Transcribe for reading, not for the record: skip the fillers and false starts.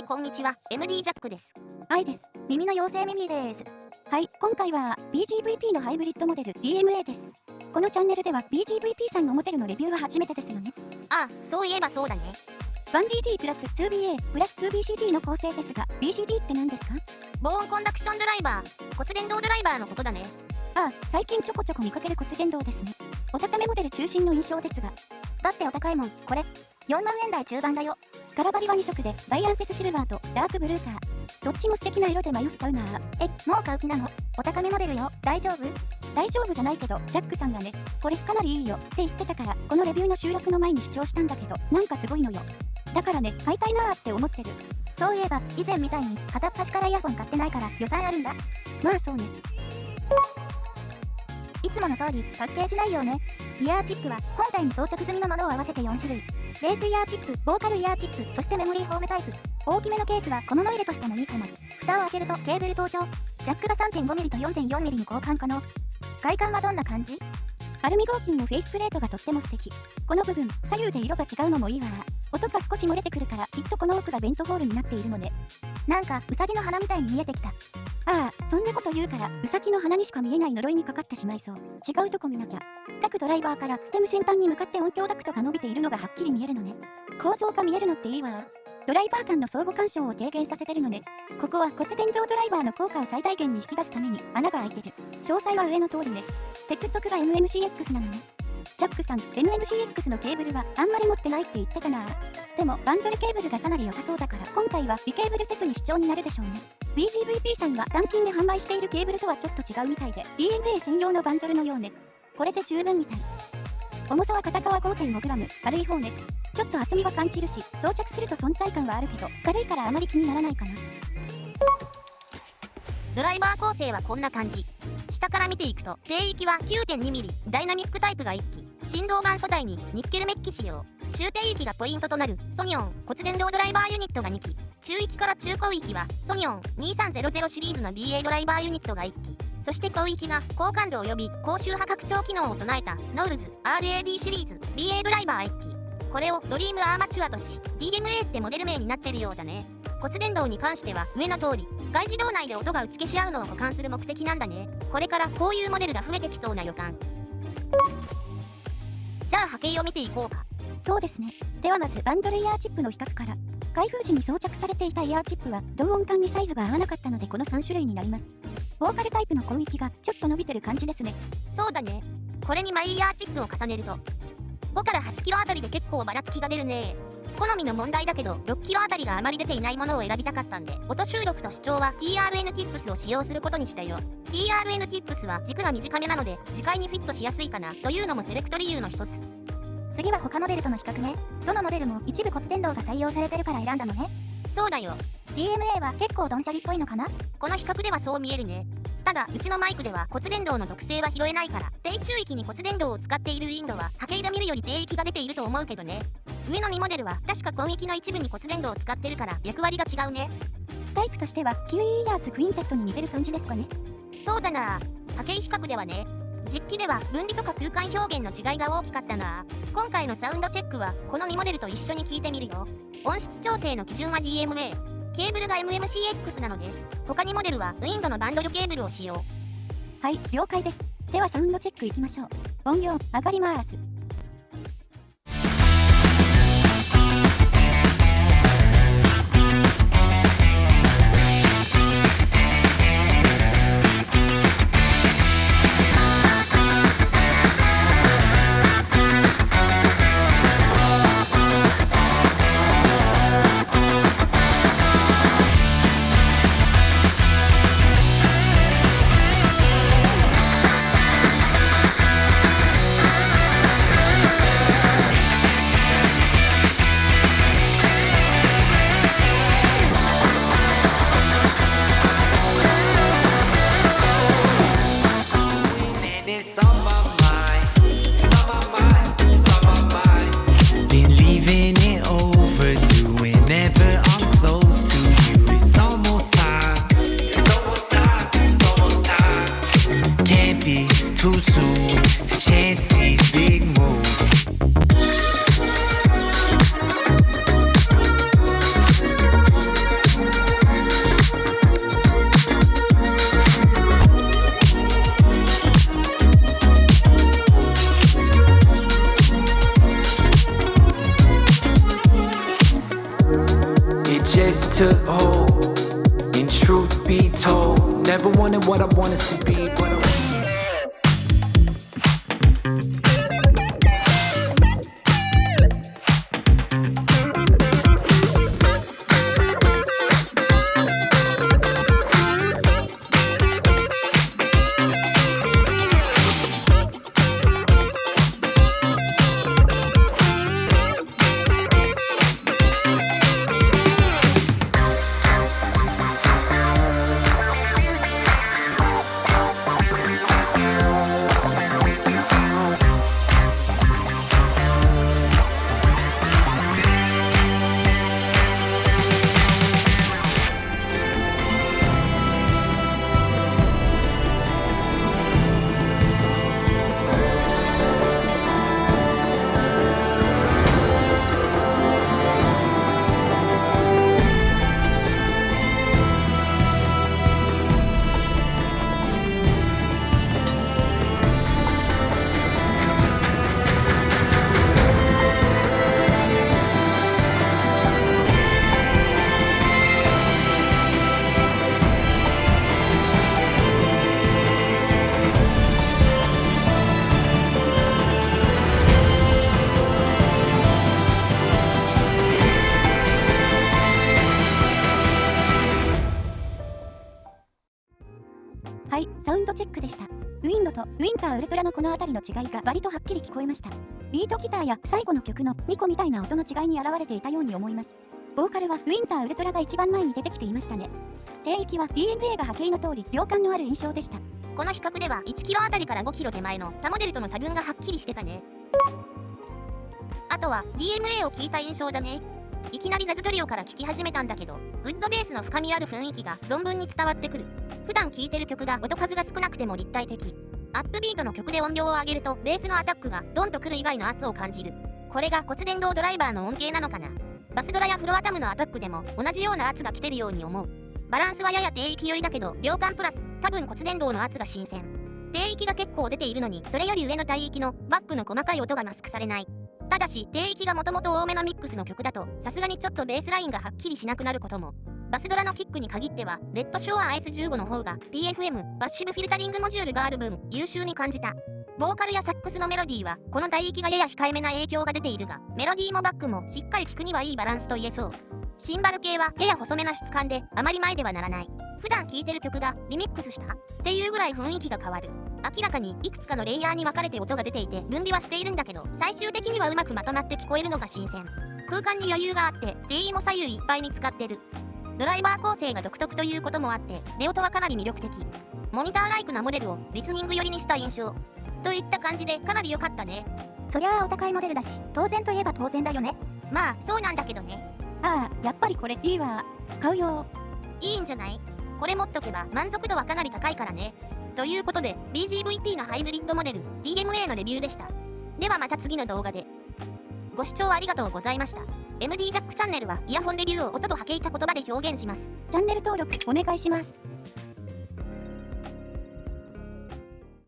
い、こんにちは。MD ジャックです。はいです。耳の妖精ミミです。はい、今回は BGVP のハイブリッドモデル DMA です。このチャンネルでは BGVP さんのモデルのレビューは初めてですよね。ああ、そういえばそうだね。1DD プラス 2BA プラス 2BCD の構成ですが、BCD って何ですか？防音コンダクションドライバー、骨伝導ドライバーのことだね。ああ、最近ちょこちょこ見かける骨伝導ですね。お高めモデル中心の印象ですが。だってお高いもん、これ。4万円台中盤だよ。カラバリは2色で、ライアンセスシルバーとダークブルーカー。どっちも素敵な色で迷っちゃうな。もう買う気なの？お高めモデルよ、大丈夫？大丈夫じゃないけど、ジャックさんがね、これかなりいいよって言ってたから、このレビューの収録の前に視聴したんだけど、なんかすごいのよ。だからね、買いたいなーって思ってる。そういえば、以前みたいに片っ端からイヤホン買ってないから予算あるんだ。まあそうね。いつもの通り、パッケージ内容ね。イヤーチップは本体に装着済みのものを合わせて4種類。ベースイヤーチップ、ボーカルイヤーチップ、そしてメモリーホームタイプ。大きめのケースは小物入れとしてもいいかも。蓋を開けるとケーブル登場。ジャックが 3.5mm と 4.4mm に交換可能。外観はどんな感じ？アルミ合金のフェイスプレートがとっても素敵。この部分、左右で色が違うのもいいわ。音が少し漏れてくるから、きっとこの奥がベントホールになっているのね。なんか、ウサギの鼻みたいに見えてきた。ああ、そんなこと言うから、ウサギの鼻にしか見えない呪いにかかってしまいそう。違うとこ見なきゃ。各ドライバーからステム先端に向かって音響ダクトが伸びているのがはっきり見えるのね。構造が見えるのっていいわ。ドライバー間の相互干渉を低減させてるのね。ここは骨伝導ドライバーの効果を最大限に引き出すために穴が開いてる。詳細は上の通りね。接続が MMCX なのね。ジャックさん、MMCX のケーブルはあんまり持ってないって言ってたな。でもバンドルケーブルがかなり良さそうだから今回は微ケーブルせずに視聴になるでしょうね。BGVP さんが単品で販売しているケーブルとはちょっと違うみたいで DMA 専用のバンドルのようね。これで十分みたい。重さは片側 5.5g、軽い方ね。ちょっと厚みは感じるし、装着すると存在感はあるけど、軽いからあまり気にならないかな。ドライバー構成はこんな感じ。下から見ていくと、低域は 9.2mm ダイナミックタイプが1機、振動板素材にニッケルメッキ使用。中低域がポイントとなるソニオン骨伝導ドライバーユニットが2機、中域から中高域はソニオン2300シリーズの BA ドライバーユニットが1機、そして高域が高感度及び高周波拡張機能を備えたノウルズ RAD シリーズ BA ドライバー1機。これをドリームアーマチュアとし DMA ってモデル名になってるようだね。骨伝導に関しては上の通り、外自動内で音が打ち消し合うのを補完する目的なんだね。これからこういうモデルが増えてきそうな予感。じゃあ波形を見ていこうか。そうですね。ではまずバンドルイヤーチップの比較から。開封時に装着されていたイヤーチップは同音管にサイズが合わなかったのでこの3種類になります。ボーカルタイプの音域がちょっと伸びてる感じですね。そうだね。これにマイイヤーチップを重ねると5から8キロあたりで結構ばらつきが出るね。好みの問題だけど6キロあたりがあまり出ていないものを選びたかったんで、音収録と視聴は TRN ティップスを使用することにしたよ。TRN ティップスは軸が短めなので次回にフィットしやすいかなというのもセレクト理由の一つ。次は他モデルとの比較ね。どのモデルも一部骨伝導が採用されてるから選んだのね。そうだよ。 DMA は結構ドンシャリっぽいのかな。この比較ではそう見えるね。ただうちのマイクでは骨伝導の特性は拾えないから、低中域に骨伝導を使っているウィンドは波形で見るより低域が出ていると思うけどね。上の2モデルは確か高域の一部に骨伝導を使ってるから役割が違うね。タイプとしてはキウイイヤースクインテットに似てる感じですかね。そうだな。波形比較ではね。実機では分離とか空間表現の違いが大きかったな。今回のサウンドチェックはこの2モデルと一緒に聞いてみるよ。音質調整の基準は DMA、ケーブルが MMCX なので他2モデルはウィンドのバンドルケーブルを使用。はい、了解です。ではサウンドチェックいきましょう。音量上がります。this took hold. In truth be told, never wanted what I wanted to be, but Iはい、サウンドチェックでした。ウィンドとウィンターウルトラのこの辺りの違いが割とはっきり聞こえました。ビートギターや最後の曲の2個みたいな音の違いに現れていたように思います。ボーカルはウィンターウルトラが一番前に出てきていましたね。低域は DNA が波形の通り量感のある印象でした。この比較では1キロあたりから5キロ手前の他モデルとの差分がはっきりしてたね。あとは DMA を聞いた印象だね。いきなりジャズトリオから聴き始めたんだけど、ウッドベースの深みある雰囲気が存分に伝わってくる。普段聴いてる曲が音数が少なくても立体的。アップビートの曲で音量を上げるとベースのアタックがドンとくる以外の圧を感じる。これが骨伝導ドライバーの恩恵なのかな。バスドラやフロアタムのアタックでも同じような圧が来てるように思う。バランスはやや低域寄りだけど量感プラス多分骨伝導の圧が新鮮。低域が結構出ているのにそれより上の帯域のバックの細かい音がマスクされない。ただし低域がもともと多めのミックスの曲だとさすがにちょっとベースラインがはっきりしなくなることも。バスドラのキックに限ってはレッドショア S15 の方が PFM パッシブフィルタリングモジュールがある分優秀に感じた。ボーカルやサックスのメロディーはこの帯域がやや控えめな影響が出ているが、メロディーもバックもしっかり聴くにはいいバランスと言えそう。シンバル系はやや細めな質感であまり前ではならない。普段聴いてる曲がリミックスしたっていうぐらい雰囲気が変わる。明らかにいくつかのレイヤーに分かれて音が出ていて分離はしているんだけど、最終的にはうまくまとまって聞こえるのが新鮮。空間に余裕があって定位も左右いっぱいに使ってる。ドライバー構成が独特ということもあってレオトはかなり魅力的。モニターライクなモデルをリスニング寄りにした印象といった感じでかなり良かったね。そりゃあお高いモデルだし当然といえば当然だよね。まあそうなんだけどね。ああ、やっぱりこれいいわ。買うよ。いいんじゃない？これ持っとけば満足度はかなり高いからね。ということで BGVP のハイブリッドモデル DMA のレビューでした。ではまた次の動画で。ご視聴ありがとうございました。MD ジャックチャンネルはイヤホンレビューを音と波形た言葉で表現します。チャンネル登録お願いします。